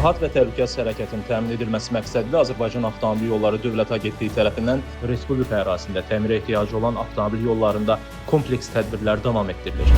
Rahat və təhlükəsiz hərəkətin təmin edilməsi məqsədilə Azərbaycan Avtomobil Yolları Dövlət Agentliyi tərəfindən Respublika ərazisində təmirə ehtiyacı olan avtomobil yollarında kompleks tədbirlər davam etdirilir.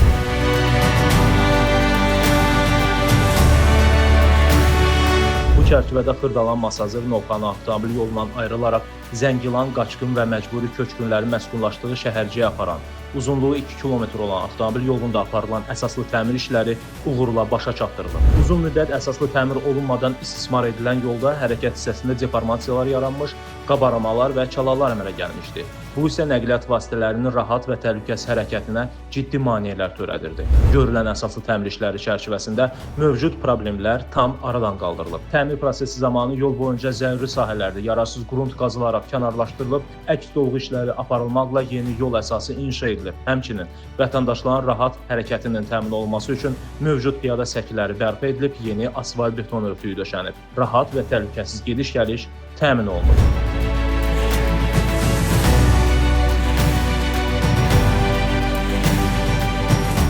Bu çərçivədə Xırdalan Masazır Novxanı avtomobil yolundan ayrılaraq Zəngilan, Qaçqın və məcburi köçkünlərin məskunlaşdığı şəhərciyə aparan, uzunluğu 2 km olan avtomobil yolunda aparılan əsaslı təmir işləri uğurla başa çatdırılır. Uzun müddət əsaslı təmir olunmadan istismar edilən yolda hərəkət hissəsində deformasiyalar yaranmış, qabaramalar və çalarlar əmələ gəlmişdi. Bu isə nəqliyyat vasitələrinin rahat və təhlükəsiz hərəkətinə ciddi maneələr törədirdi. Görülən əsaslı təmir işləri çərçivəsində mövcud problemlər tam aradan qaldırılıb. Təmir prosesi zamanı yol boyunca zəruri sahələrdə yararsız qrunt qazılaraq kənarlaşdırılıb, əks dolğu işləri aparılmaqla yeni yol əsası inşa edilib. Həmçinin vətəndaşların rahat hərəkətinin təmin olunması üçün mövcud piyada səkiləri bərpa edilib, yeni asfalt beton örtüyü döşənib. Rahat və təhlükəsiz gediş-gəliş təmin olunub.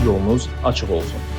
Yolunuz açıq olsun.